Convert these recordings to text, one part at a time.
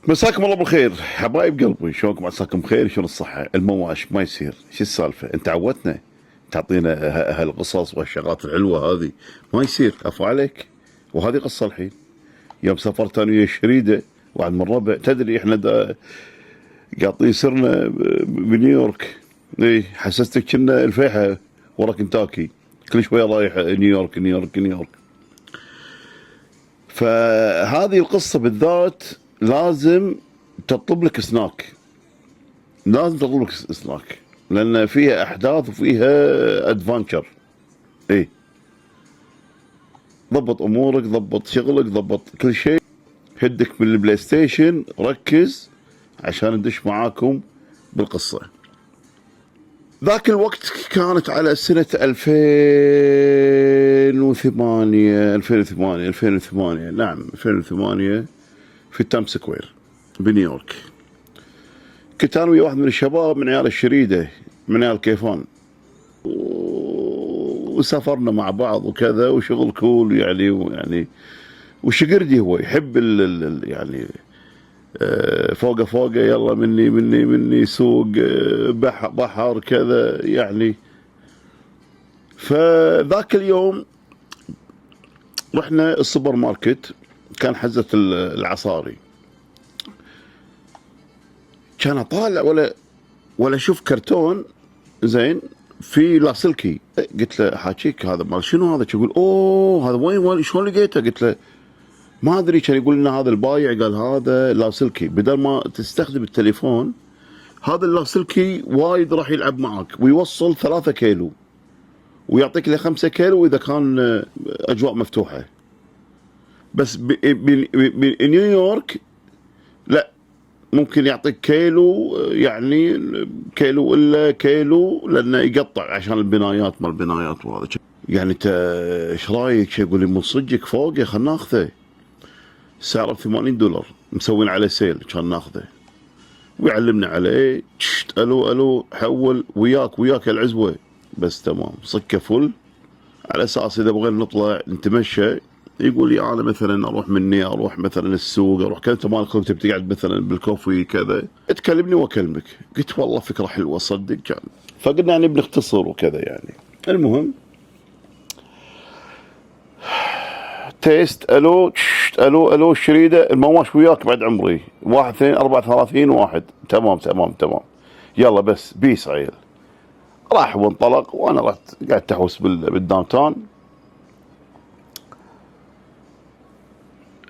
مساكم الله بالخير حبايب قلبي، شلونكم؟ عساكم بخير، شلون الصحة؟ المواش ما يصير، شو السالفة؟ انت عودتنا تعطينا هالقصص والشغلات الحلوة هذه، ما يصير، عفو عليك. وهذه قصة الحين، يوم سافرت انا ويا شريدة واحد من الربع، تدري احنا قاطين سرنا بنيويورك. اي حسستك كنا الفيحة ورا كنتاكي، كل شوية رايح نيويورك نيويورك نيويورك. فهذه القصة بالذات لازم تطلب لك سناك، لازم تطلب لك سناك، لان فيها احداث وفيها ادفانشر. اي ضبط امورك، ضبط شغلك، ضبط كل شيء، هدك من البلاي ستيشن، ركز عشان ندش معاكم بالقصة. ذاك الوقت كانت على سنة 2008 2008 نعم 2008 في تايم سكوير بنيويورك. كنت انا ويا واحد من الشباب من عيال الشريدة، من عيال كيفان، وسافرنا مع بعض وكذا، وشغل كول يعني وشقردي هو يحب يعني فوقه فوقه، يلا مني سوق، بحر كذا يعني. فذاك اليوم رحنا السوبر ماركت، كان حزة العصاري، كان طالع ولا شوف كرتون زين في لاسلكي. قلت له حاجيك هذا مال شنو هذا؟ يقول اوه هذا وين شلون لقيته؟ قلت له ما ادري. كان يقول لنا هذا البايع قال هذا لاسلكي، بدل ما تستخدم التليفون هذا اللاسلكي وايد راح يلعب معك، ويوصل 3 كيلو ويعطيك له 5 كيلو اذا كان اجواء مفتوحه. بس بنيويورك لا، ممكن يعطيك كيلو، يعني كيلو الا كيلو، لانه يقطع عشان البنايات، مال البنايات وهذا. يعني انت ايش رايك؟ يقول لي من صدقك فوق، خلنا ناخذه، سعره $80 مسوين عليه سيل، كان ناخذه. ويعلمنا عليه، الو حول وياك العزوه، بس تمام صكه فل، على اساس اذا بغينا نطلع نتمشى. يقول لي انا مثلا اروح مثلا السوق، اروح كذا، انت مالك تبي تقعد مثلا بالكوفي كذا، تكلمني واكلمك. قلت والله فكره حلوه صدق كان. فقلنا يعني بنختصر وكذا يعني. المهم تيست، الو الشريده، المواش وياك بعد عمري 1 2 34 1. تمام يلا بس بيس عيل. راح وانطلق، وانا رحت قاعد تحوس بالداون تاون.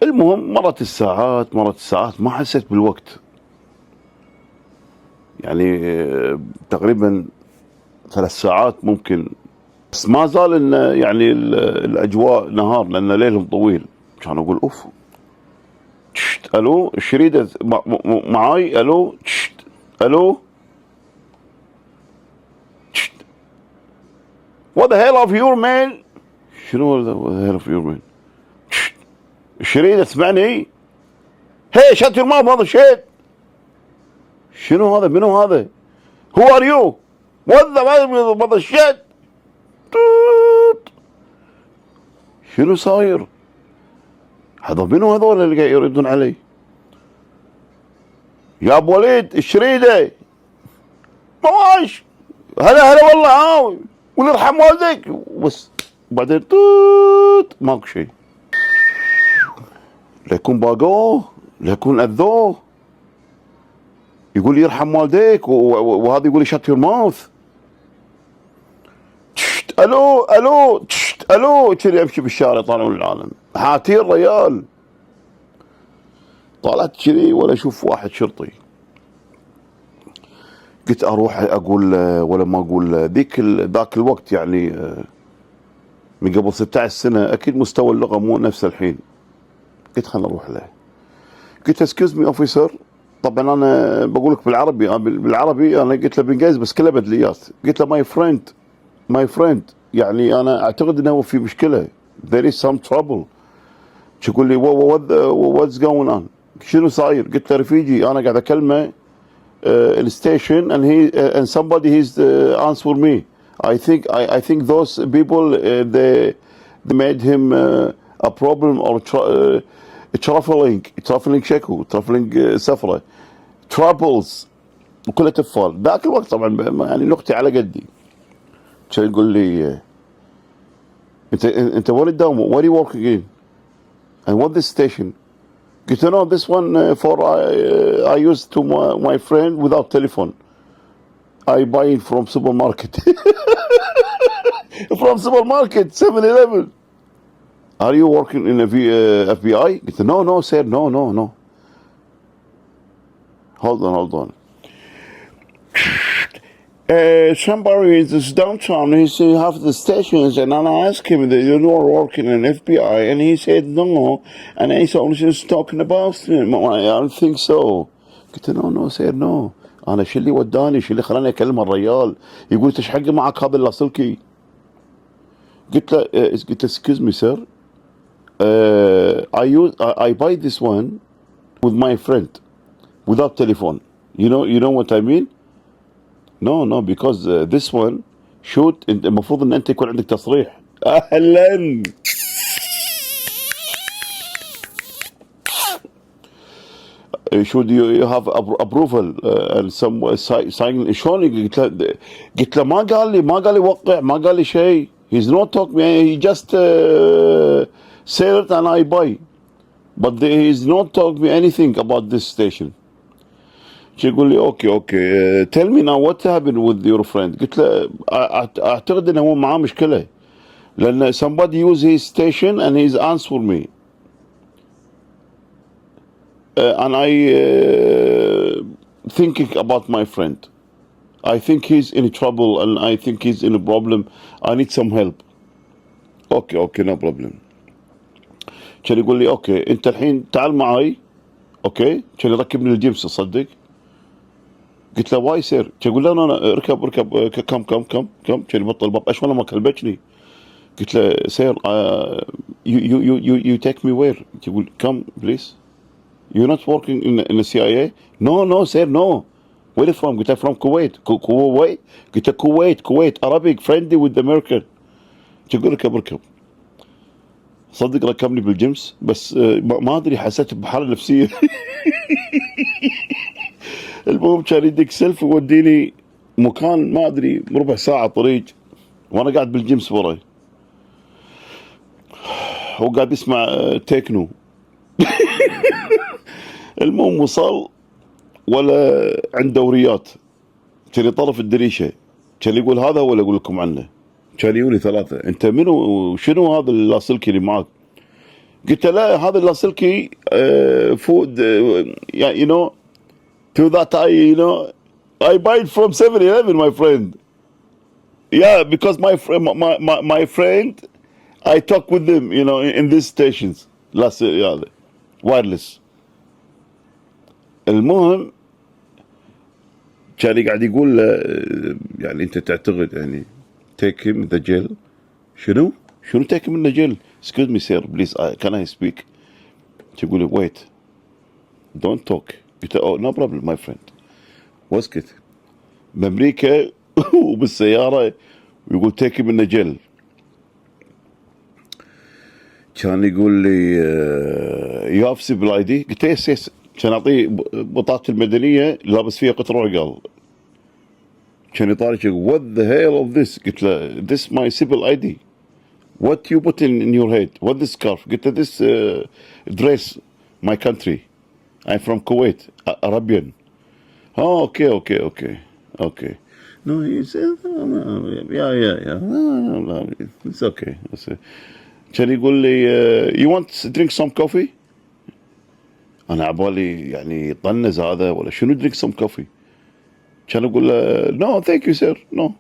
المهم مرت الساعات ما حسيت بالوقت، يعني تقريبا 3 ساعات ممكن، بس ما زال انه يعني الاجواء نهار، لان ليلهم طويل. كان اقول اوف. الو الشريده معاي، الو what the hell of your man. شنو what the hell of your man؟ الشريده تسمعني؟ هي شات يور ماوث هذا شيت. شنو هذا؟ منو هذا؟ who are you what the shit. شنو صاير؟ هذا منو هذول اللي قاعد يردون علي؟ يا ابو وليد الشريده مواش، هلا والله، واللي يرحم والديك، بس بعدين ماكو شيء. ليكون باقوه، ليكون اذوه، يقول لي يرحم والديك، وهذا يقول لي شات يور ماوث. الو كذي امشي بالشارع طالعون العالم حاتير ريال. طلعت كذي ولا اشوف واحد شرطي. قلت اروح اقول ولا ما اقول ذاك الوقت يعني من قبل 16 سنه، اكيد مستوى اللغه مو نفس الحين. قلت خلنا نروح له. قلت اسكيوز مي اوفيسر، طبعا انا بقول لك بالعربي انا قلت له بالانجليزي بس كلها بدليات. قلت له ماي فريند، يعني انا اعتقد انه في مشكله، there is some trouble. يقول لي what's going on؟ شنو صاير؟ قلت له رفيجي انا قاعد اكلمه الستيشن and somebody he's answer me. I think those people they made him a problem or ترافلينج شكو، ترافلينج سفره، ترابلز، وكلها تفال. ذاك الوقت طبعا يعني نقطي على قدي. كان يقول لي انت وين تداوم؟ وين يو وركينج ان؟ and what this station؟ قلت له no, this one for I use to my friend without telephone. I buy it from supermarket. from supermarket 7-Eleven. Are you working in a FBI؟ قلت له no sir, no. Hold on. Somebody in this downtown, he said half the stations, and I asked him that you are working in FBI, and he said no, and he's always just talking about him. I don't think so. قلت له no sir, no. انا شو اللي وداني، شو اللي خلاني اكلم الرجال يقول ايش حقي معك هذا اللاسلكي؟ قلت له excuse me sir, I buy this one with my friend without telephone. You know what I mean? No, because this one shoot المفروض ان انت يكون عندك تصريح. اهلا. should you have approval and some sign. شلون؟ قلت له ما قال لي وقع، ما قال لي شيء. he's not talking, he just said it and I buy, but he's not talking me anything about this station. يقول لي اوكي tell me now what happened with your friend. قلت له اعتقد انه هو معاه مشكله، لان somebody use his station and he's answer me and I thinking about my friend. I think he's in trouble and I think he's in a problem. I need some help. اوكي no problem. كان يقول لي اوكي انت الحين تعال معي. اوكي كان يركبني الجيمس تصدق. قلت له واي سير؟ يقول لا انا اركب كم كان يبطل الباب اشوى ما كلبتني. قلت له سير you take me where؟ يقول come please. You're not working in the CIA؟ no sir no. Where you from؟ قلت له from Kuwait. Kuwait؟ قلت له Kuwait Arabic friendly with the American. يقول اركب. صدق ركبني بالجيمس، بس ما ادري حسيت بحاله نفسيه. المهم كان يدق سلف يوديني مكان ما ادري ربع ساعه طريق، وانا قاعد بالجيمس وراي، هو قاعد يسمع تكنو. المهم وصل ولا عند دوريات، كان يطرف الدريشه، كان يقول هذا هو اللي اقول لكم عنه. كان يقول لي ثلاثه انت منو شنو هذا اللاسلكي اللي معك؟ قلت له لا هذا اللاسلكي فود you know to that I buy it from 7-Eleven my friend. Yeah, because my friend I talk with them in these stations last wireless. المهم كان قاعد يقول يعني انت تعتقد يعني take him in the jail؟ شنو take him in the jail؟ excuse me sir please can I speak؟ تقول لي wait don't talk. قلت oh no problem my friend. واسكت بامريكا وبالسياره ويقول take him in the jail. كان يقول لي you have civil ID؟ قلت يس. كان اعطيه بطاقه المدنيه لابس فيها قطر عقال. كان يطالع يقول what the hell of this؟ قلت له this my civil ID. what you put in your head؟ what this scarf؟ قلت له this dress my country I'm from Kuwait Arabian. oh okay no he said yeah it's okay. كان يقول لي you want to drink some coffee؟ انا عبالي يعني طنز هذا ولا شنو drink some coffee. كان اقول له no thank you sir no.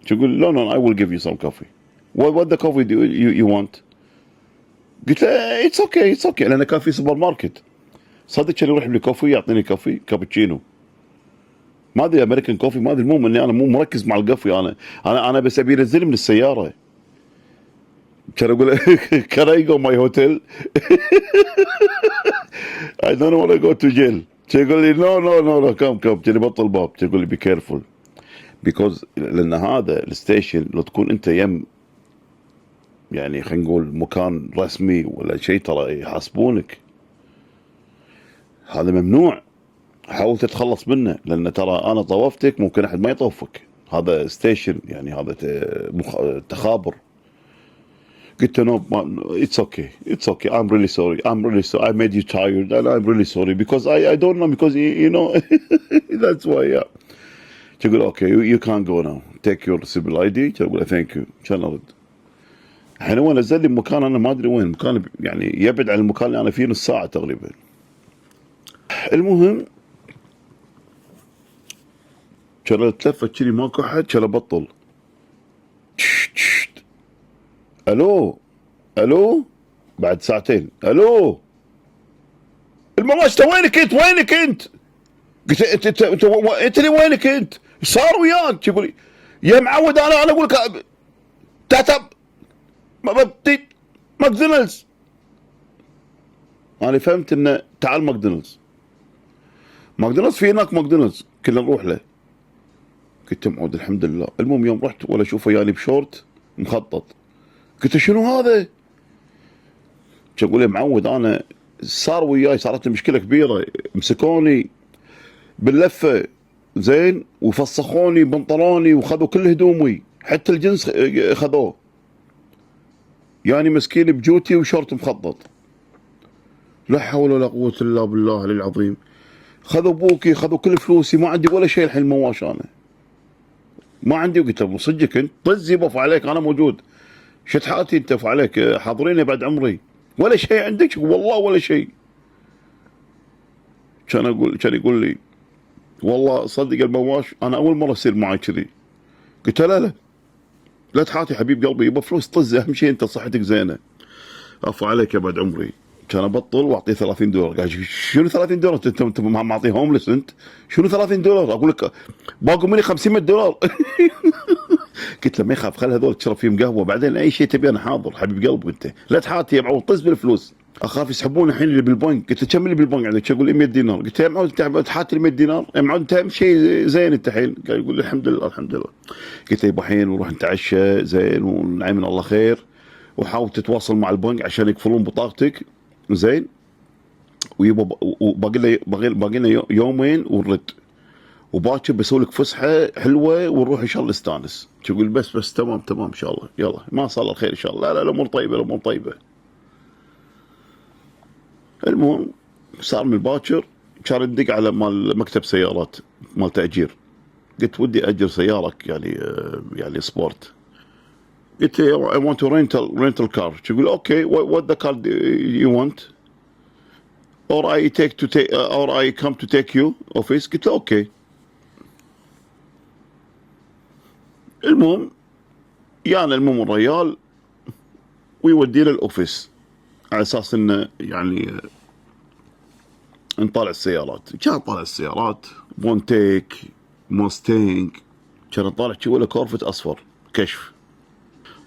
تقول no I will give you some coffee. what the coffee do you want؟ قلت له it's okay لان كان في سوبر ماركت. صدق كان يروح لي كوفي يعطيني كوفي كابتشينو ما ادري امريكان كوفي ما ادري. المهم اني انا مو مركز مع القفي. انا بس ابي ينزلني من السياره. كان اقول can I go my hotel؟ I don't want to go to jail. يقول لي no come. كان يبطل باب. يقول لي be careful because لان هذا الستيشن لو تكون انت يم يعني خلينا نقول مكان رسمي ولا شيء ترى يحاسبونك. هذا ممنوع، حاول تتخلص منه، لان ترى انا طوفتك ممكن احد ما يطوفك، هذا ستيشن يعني، هذا تخابر. قلت له no, it's okay, it's okay, I'm really sorry, I'm really sorry, I made you tired and I'm really sorry because I don't know because you know that's why yeah. تقول اوكي you can't go now, take your civil ID. تقول ثانك يو. كان ارد الحين هو نزل لي مكان انا ما ادري وين، مكان يعني يبعد عن المكان اللي انا فيه نص ساعه تقريبا. المهم كان تلفت كذي ماكو احد، كان ابطل الو الو بعد ساعتين الو المماشطه وينك انت؟ وينك انت؟ قلت انت اللي وينك انت؟ صار وياك؟ يقول لي يا معود انا اقول لك تعتب ماكدونالدز. انا فهمت انه تعال ماكدونالدز، ماكدونالدز في هناك ماكدونالدز كنا نروح له. قلت معود الحمد لله. المهم يوم رحت ولا اشوفه يعني بشورت مخطط، قلت شنو هذا؟ اقول له معود انا صار وياي، صارت لي مشكله كبيره، مسكوني باللفه زين وفسخوني بنطلوني وخذوا كل هدومي حتى الجنس خذوه، يعني مسكين بجوتي وشورت مخطط. لا حول ولا قوه الا بالله العلي العظيم. خذوا ابوكي، خذوا كل فلوسي، ما عندي ولا شيء الحين مواش انا ما عندي. وقلت له صدقك انت؟ طز يبف عليك انا موجود، شطحاتي انت عليك حاضريني بعد عمري، ولا شيء عندك؟ والله ولا شيء. كان يقول لي والله صدق المواش انا اول مره يصير معي كذي. قلت له لا لا تحاتي حبيب قلبي، يبا فلوس طز، اهم شيء انت صحتك زينه، عفو عليك يا بعد عمري. كان ابطل واعطيه $30. قال شنو $30؟ انت معطيه هوملس انت؟ شنو $30؟ اقول لك باقوا مني $500. قلت له ما يخاف، خل هذول تشرب فيهم قهوه بعدين اي شيء تبي انا حاضر حبيب قلبي، انت لا تحاتي يا معود طز بالفلوس، اخاف يسحبون الحين اللي بالبنك. قلت له كم اللي بالبنك عندك؟ يقول لي $100. قلت له يا معود انت تحاتي $100 يا معود، انت شيء زين انت الحين؟ قال يقول لي الحمد لله الحمد لله. قلت له يبا الحين نروح نتعشى زين ونعين من الله خير، وحاول تتواصل مع البنك عشان يقفلون بطاقتك زين، ويبا باقي لنا يومين ونرد، وباكر بسوي لك فسحه حلوه ونروح ان شاء الله نستانس. تقول بس تمام ان شاء الله، يلا ما صار الخير ان شاء الله. لا الامور طيبه الامور طيبه. المهم صار من باكر كان يدق على مال مكتب سيارات مال تاجير. قلت ودي اجر سياره يعني سبورت. قلت I want to rental car. تقول اوكي what the car you want or I come to take you office. قلت له اوكي. المهم يعني الريال ويودينا الاوفيس على اساس انه يعني نطالع السيارات. كان طالع السيارات مونتيك موستينج، كان طالع شي ولا كورفت اصفر كشف،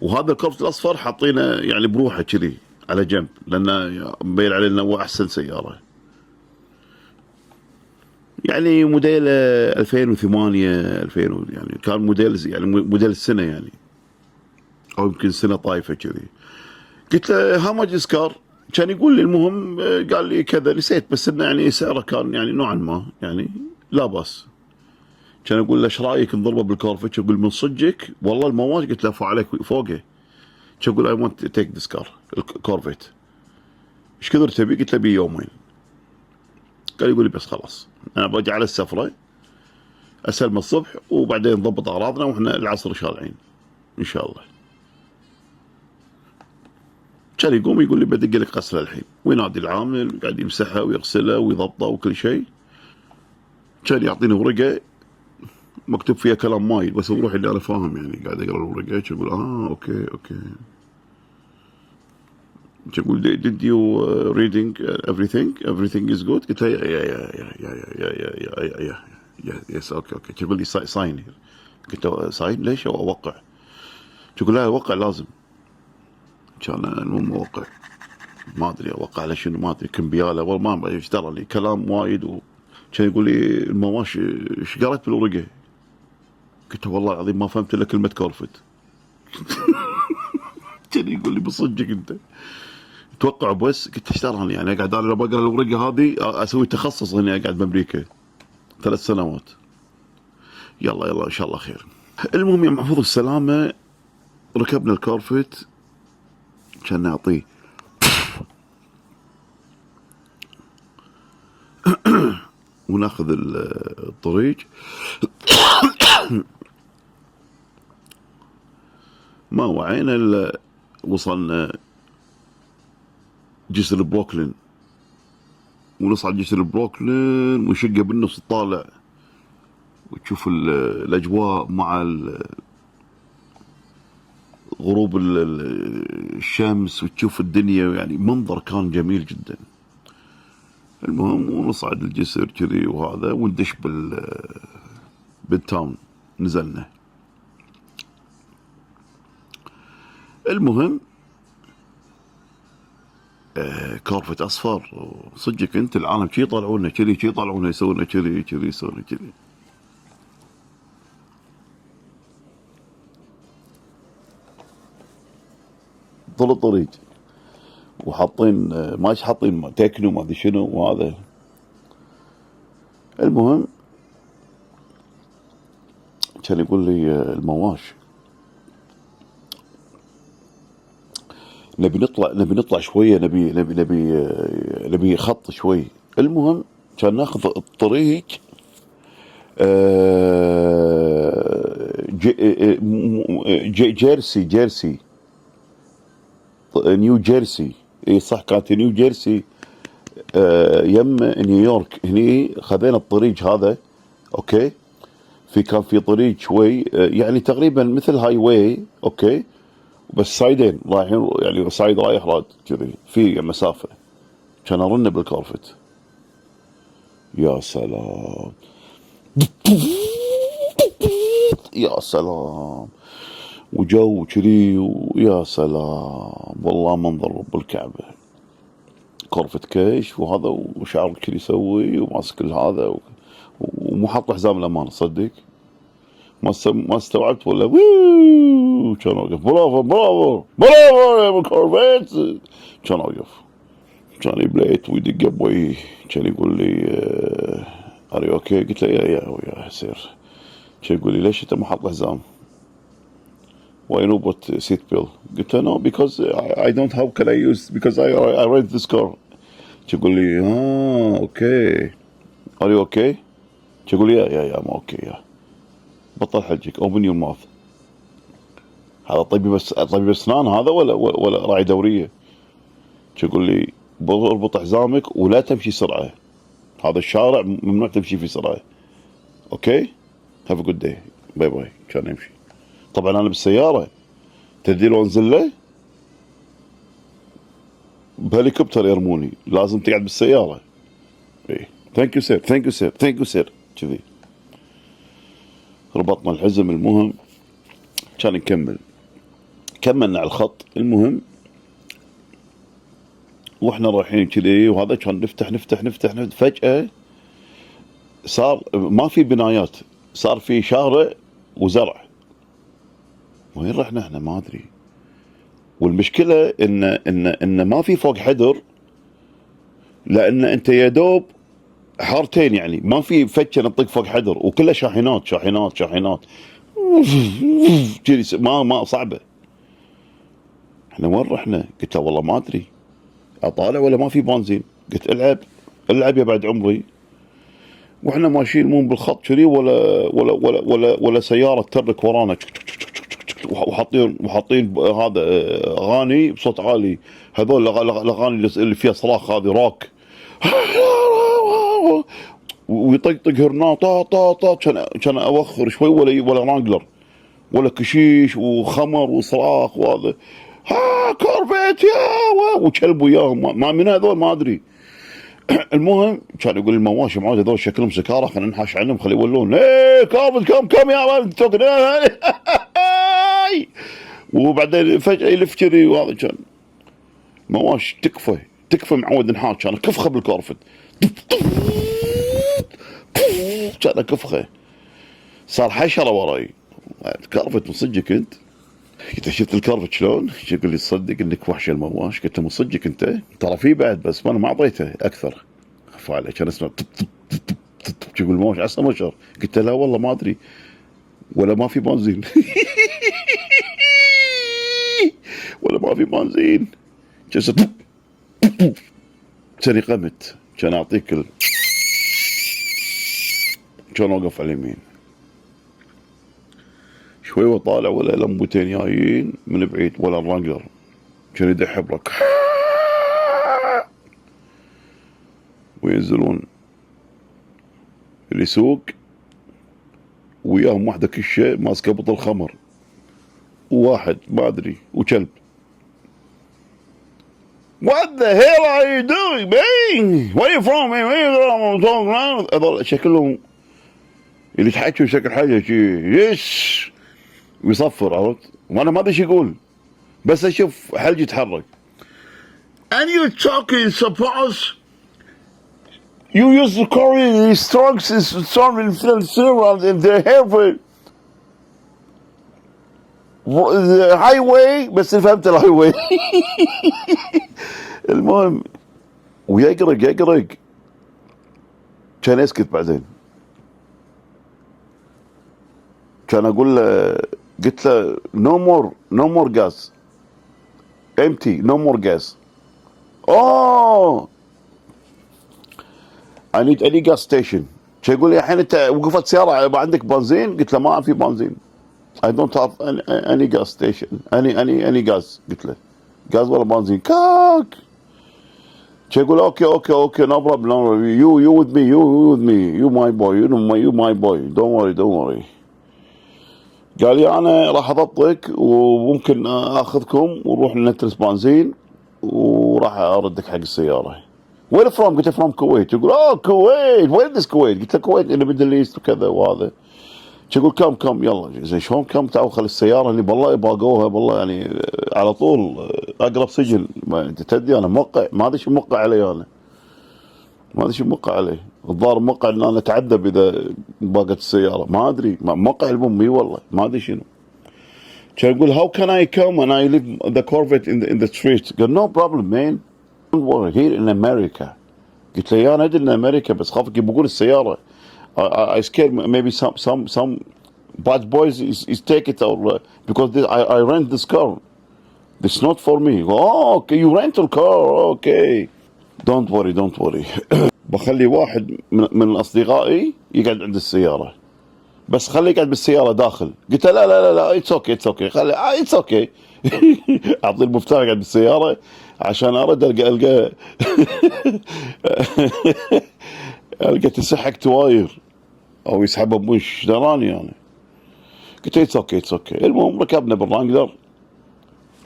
وهذا الكورفت الاصفر حاطينه يعني بروحه كذي على جنب لانه مبين عليه انه هو احسن سياره، يعني موديل 2008 2000 يعني كان موديل يعني موديل السنه يعني، او يمكن سنه طايفه كذي. قلت له هاو ماتش كار؟ كان يقول لي المهم قال لي كذا نسيت، بس انه يعني سعره كان يعني نوعا ما يعني لا باس. كان اقول له ايش رايك نضربه بالكورفت؟ يقول من صدقك والله المواج. قلت له عليك فوقه. كان يقول اي ونت تيك ذيس كار الكورفت. ايش كثر تبي؟ قلت له بيومين. قال يقول لي بس خلاص انا برجع على السفره اسلم الصبح وبعدين نضبط اغراضنا واحنا العصر شارعين ان شاء الله. كان يقوم يقول لي بدق لك غسله الحين، وينادي العامل قاعد يمسحها ويغسلها ويضبطها وكل شيء. كان يعطيني ورقه مكتوب فيها كلام وايد بس بروحي اللي انا فاهم يعني، قاعد اقرا الورقه يقول اوكي. يقول did you reading everything is good؟ قلت له يا يس اوكي. تقول لي ساين. قلت له ساين ليش اوقع؟ تقول لا اوقع لازم. كان المهم اوقع ما ادري اوقع على شنو، ما ادري كمبياله والله ما ايش درى لي كلام وايد. وكان يقول لي المواشي ايش قريت بالورقه؟ قلت له والله العظيم ما فهمت الا كلمه كورفت. كان يقول لي بصدقك انت؟ توقع بس قلت ايش دراني يعني اقعد انا لو بقرا الورقه هذه اسوي تخصص هنا اقعد بامريكا 3 سنوات. يلا يلا ان شاء الله خير. المهم يا محفوظ السلامه، ركبنا الكورفت كان نعطيه وناخذ الطريق. ما وعينا الا وصلنا جسر بروكلين، ونصعد جسر بروكلين ونشقه بالنص طالع وتشوف الاجواء مع غروب الشمس وتشوف الدنيا، يعني منظر كان جميل جدا. المهم ونصعد الجسر كذي وهذا وندش بالتاون. نزلنا. المهم كورفت اصفر صدقك انت، العالم شي يطلعونا كذي، شي يطلعونا يسوون كذي كذي يسوون كذي. طول الطريق وحاطين ما حاطين تكنو ما ادري شنو وهذا. المهم كان يقول لي المواش نبي نطلع شويه، نبي خط شوي. المهم كان ناخذ الطريق جيرسي نيو جيرسي. اي صح كانت نيو جيرسي يم نيويورك. هني خذينا الطريق هذا اوكي. كان في طريق شوي يعني تقريبا مثل هاي واي اوكي، بس صايدين رايحين يعني صايد رايح راد كذي في مسافه. كان ارن بالكورفت يا سلام يا سلام، وجو كذي ويا سلام والله منظر رب الكعبه. كورفت كيش وهذا وشعر كذي يسوي وماسك هذا ومو حاط حزام الامان صدق. ما استوعبت ولا كان اوقف برافو برافو برافو يا كورفت. كان اوقف كان يبليت ويدق بوي. كان يقول لي اري اوكي؟ قلت له يا سير. كان يقول لي ليش انت ما حاط حزام؟ Why not put seat belt? قلت له no because I don't, how can I use, because I rent this car. يقول لي اوكي are you okay؟ يقول لي يا ما اوكي يا بطل حجك open your mouth. هذا طبيب اسنان هذا ولا راعي دوريه؟ يقول لي اربط حزامك ولا تمشي سرعه، هذا الشارع ممنوع تمشي فيه سرعه. اوكي هاف ا جود داي باي باي. كان يمشي. طبعا انا بالسياره تدري لو انزل له بهليكوبتر يرموني، لازم تقعد بالسياره. ايه ثانك يو سير ثانك يو سير ثانك يو سير كذي. ربطنا الحزم. المهم كان كملنا على الخط. المهم واحنا رايحين كذي وهذا كان نفتح فجأة صار ما في بنايات، صار في شارع وزرع. وين رحنا احنا ما ادري. والمشكلة ان ما في فوق حدر، لان انت يا دوب حارتين يعني ما في فتشة نطق فوق حدر، وكلها شاحنات كذي ما صعبة. احنا وين رحنا؟ قلت له والله ما ادري، اطالع ولا ما في بنزين. قلت العب يا بعد عمري. واحنا ماشيين مو بالخط كذي ولا سياره تترك ورانا وحاطين هذا اغاني بصوت عالي، هذول الاغاني اللي فيها صراخ هذه روك ويطقطق هرنا طا طا طا. كان اوخر شوي ولا رانجلر ولا كشيش وخمر وصراخ وهذا كورفت يا وكلب وياهم ما من هذول ما ادري. المهم كان يقول المواشي معود هذول شكلهم سكارى خلينا ننحاش عنهم خلي يولون. ايه كورفت كم يا ولد وبعدين فجأة يلف كذي وهذا. كان مواشي تكفى معود نحاش. كان كفخه بالكورفت كان كفخه صار حشره وراي. كورفت مصدقك انت قلت له شفت الكارفت شلون؟ يقول لي تصدق انك وحش المواش؟ قلت له من صدقك انت؟ ترى في بعد بس انا ما اعطيته اكثر. خف عليه كان اسمع طب طب طب طب طب طب. يقول موش عسى مشر. قلت له لا والله ما ادري ولا ما في بنزين. ولا ما في بنزين. جلست طب طب. كان قمت كان اعطيك كان اوقف على اليمين شوي وطالع ولا لمبتين جايين من بعيد ولا الرانجلر كان يدح برك وينزلون اللي يسوق وياهم واحدة كشة ماسكة بطل خمر وواحد ما ادري وكلب. What the hell are you doing man? Where you from man? Where you from? هذول شكلهم اللي يتحكوا شكل حاجة شي يس ويصفر عرفت؟ وانا ما ادري ايش يقول بس اشوف حلجي يتحرك. And you talking suppose you use the Korean strokes is solving several in the heaven the highway بس فهمت الهاي واي. المهم ويقرق كان يسكت بعدين. كان اقول له قلت له no more gas empty no more gas. I need any gas station. شو يقول لي الحين انت وقفت سياره ما عندك بنزين؟ قلت له ما في بنزين. I don't have any gas station any gas. قلت له غاز ولا بنزين كاك. شو يقول اوكي no problem you with me you my boy you my boy don't worry. قال لي انا راح اضبطك وممكن اخذكم ونروح نترس بنزين وراح اردك حق السياره. وين فروم؟ قلت له فروم كويت. يقول كويت وين ذس كويت؟ قلت له كويت ان ميدل ايست وكذا وهذا. يقول كم يلا زين شلون كم تعال خلي السياره اللي بالله باقوها بالله يعني على طول اقرب سجن. ما انت تدري انا موقع ما ادري شو موقع علي انا ما ادري شو موقع علي. الظاهر موقع ان انا اتعذب اذا باقت السياره ما ادري موقع البومي والله ما ادري شنو. كان يقول how can I come and I leave the Corvette in the street. قال no problem man don't worry here in America. قلت له يا انا ادري ان امريكا بس خافك يبقون السياره. I scared maybe some bad boys is take it or because I rent this car. It's not for me. Okay you rent a car okay don't worry. بخلي واحد من اصدقائي يقعد عند السياره بس خليه يقعد بالسياره داخل. قلت له لا اتس اوكي خلي اتس اوكي. اعطيه المفتاح يقعد بالسياره عشان ارد القى القى تسحق تواير او يسحبها بوش دراني انا. قلت له اتس اوكي. المهم ركبنا بالرانجلر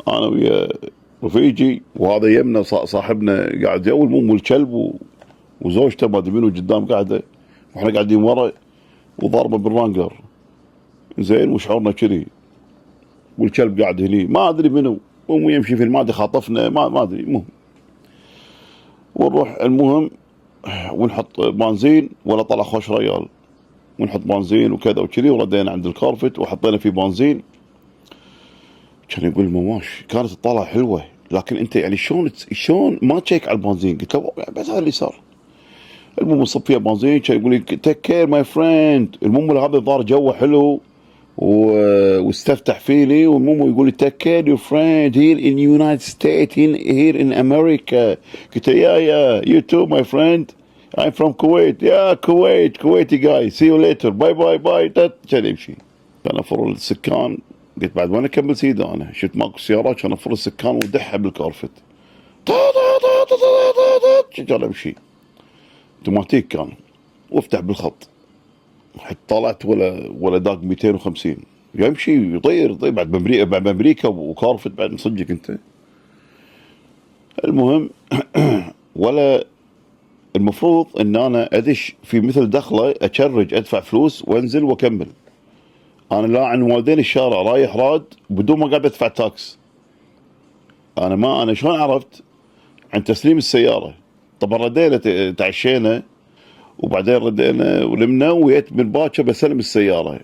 انا ويا رفيجي وهذا يمنا صاحبنا قاعد جو. المهم والكلب وزوجته ما ادري منو قدام قاعده واحنا قاعدين ورا وضاربه بالرانجلر زين وشعورنا كذي والكلب قاعد هني ما ادري منو. المهم يمشي في المادي خاطفنا ما ادري. المهم ونروح المهم ونحط بنزين ولا طلع خوش ريال ونحط بنزين وكذا وكذي وردينا عند الكارفت وحطينا فيه بنزين. كان يقول مواش كانت الطلعه حلوه لكن انت يعني شلون ما تشيك على البنزين؟ قلت له بس هذا اللي صار. المهم نصب فيها بنزين كان يقول لي تيك كير ماي فريند. المهم هذا الظاهر جوه حلو واستفتح فيني. والمهم يقول لي تيك كير يور فريند هير ان يونايتد ستيت هير ان امريكا. قلت له يا يو تو ماي فريند I'm from Kuwait. يا كويتي جاي سي يو ليتر باي. كان يمشي. كان افر السكان. قلت بعد وين اكمل سيده انا؟ شفت ماكو سيارات كان افر السكان ودحها بالكارفت. كان امشي اوتوماتيك كان وافتح بالخط. حتى طلعت ولا داق 250 يمشي يطير بعد بامريكا وكارفت بعد مصدقك انت. المهم ولا المفروض ان انا ادش في مثل دخله اشرج ادفع فلوس وانزل واكمل. انا لا عن والدين الشارع رايح راد بدون ما قاعد ادفع تاكس. انا شلون عرفت؟ عن تسليم السياره. طبعا ردينا تعشينا وبعدين ردينا ونمنا وجيت من باكر بسلم السياره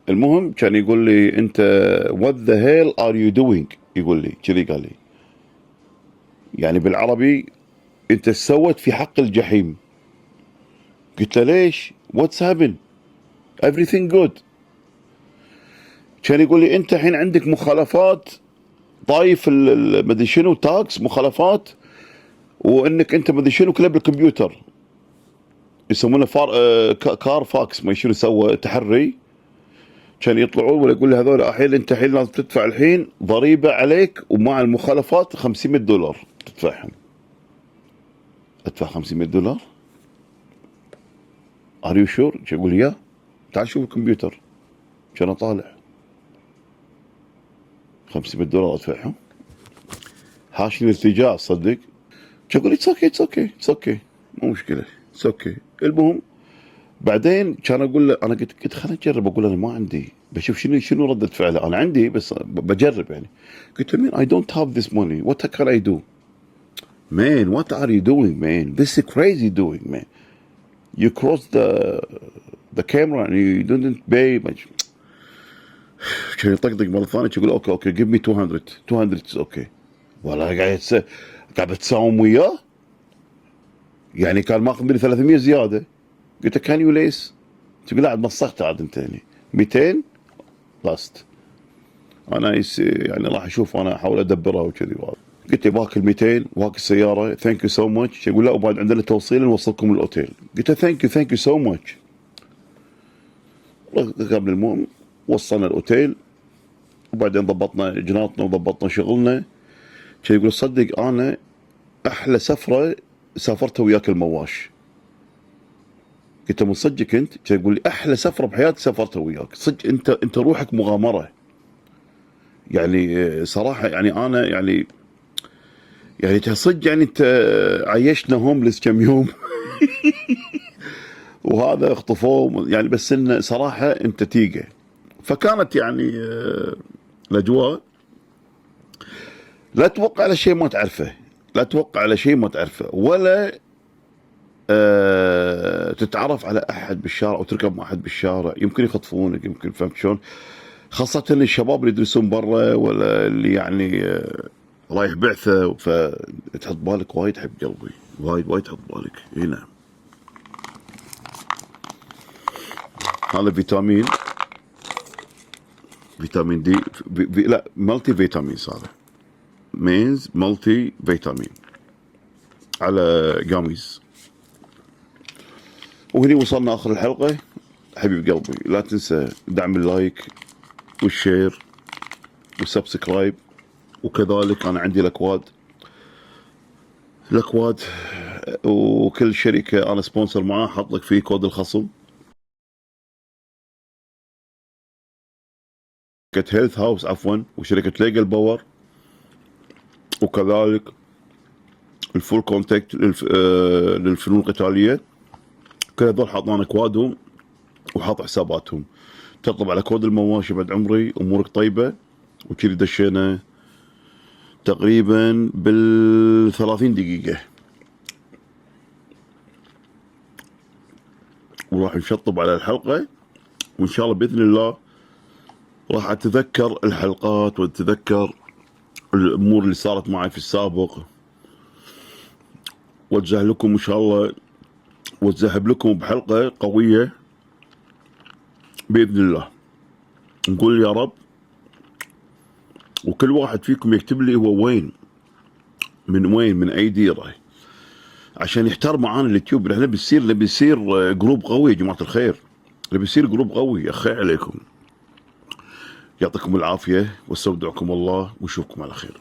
المهم كان يقول لي انت what the hell are you doing، يقول لي كذي، قال لي يعني بالعربي انت سوت في حق الجحيم. قلت له ليش؟ what's happened everything good. كان يقول لي انت الحين عندك مخالفات، طايف مدري شنو تاكس مخالفات، وانك انت مدري شنو كله بالكمبيوتر يسمونه كار فاكس ما شنو سوى تحري. كان يطلعون ولا يقول لي هذول انت الحين لازم تدفع الحين ضريبه عليك ومع المخالفات $500 تدفعهم. ادفع $500؟ ار يو شور؟ يقول لي يا تعال شوف الكمبيوتر. كان اطالع $500 ادفعهم، حاشني ارتجاع صدق. يقول لي اتس اوكي مو مشكله اتس اوكي. المهم بعدين كان اقول له، انا قلت خليني اجرب، اقول انا ما عندي، بشوف شنو رده فعله. انا عندي بس بجرب يعني. قلت له مين I don't have this money what can I do man what are you doing man this is crazy doing man you crossed the camera and you didn't pay much. كان يطقطق مره ثانيه يقول اوكي give me 200 is okay. والله قاعد بتساوم وياه يعني، كان ماخذ مني 300 زياده. قلت له كان يو ليس؟ تقول لا عاد نصحت عاد انت يعني 200 لاست. انا يعني راح اشوف انا احاول ادبرها وكذي. قلت له باكل 200 واكل السياره ثانك يو سو ماتش. يقول لا وبعد عندنا توصيل نوصلكم الاوتيل. قلت له ثانك يو سو ماتش. قبل المهم وصلنا الاوتيل وبعدين ضبطنا جناطنا وضبطنا شغلنا. كان يقول صدق انا احلى سفره سافرتها وياك المواش. قلت له من صدقك انت؟ كان يقول لي احلى سفره بحياتي سافرتها وياك صدق. انت روحك مغامره يعني صراحه يعني انا يعني صدق يعني انت عيشنا هوملس كم يوم وهذا اخطفوه يعني، بس انه صراحه انت تيجي. فكانت يعني الاجواء لا توقع على شيء ما تعرفه، لا توقع على شيء ما تعرفه، ولا تتعرف على احد بالشارع او تركب مع احد بالشارع يمكن يخطفونك، يمكن فهمت شلون؟ خاصة الشباب اللي يدرسون برا ولا اللي يعني رايح بعثة، فتحط بالك وايد حب قلبي، وايد تحط بالك. اي نعم. هذا فيتامين دي لا مالتي فيتامينز، هذا مينز مالتي فيتامين على جاميز. وهني وصلنا اخر الحلقة. حبيب قلبي لا تنسى دعم اللايك والشير والسبسكرايب، وكذلك انا عندي الاكواد وكل شركة انا سبونسر معاه حط لك فيه كود الخصم. شركة هيلث هاوس عفوا، وشركة ليجل باور، وكذلك الفول كونتاكت للفنون القتالية. كل هذول حاطين اكوادهم وحاط حساباتهم. تطلب على كود المواشي بعد عمري امورك طيبة. وكذي دشينا تقريبا بال30 دقيقة وراح نشطب على الحلقة، وان شاء الله باذن الله راح اتذكر الحلقات واتذكر الامور اللي صارت معي في السابق، واتزه لكم ان شاء الله، واتذهب لكم بحلقة قوية باذن الله. نقول يا رب، وكل واحد فيكم يكتب لي هو وين من اي ديره عشان يحتار معانا اليوتيوب. احنا نبي نصير جروب قوي يا جماعه الخير، نبي نصير جروب قوي. اخي عليكم، يعطيكم العافيه واستودعكم الله ونشوفكم على خير.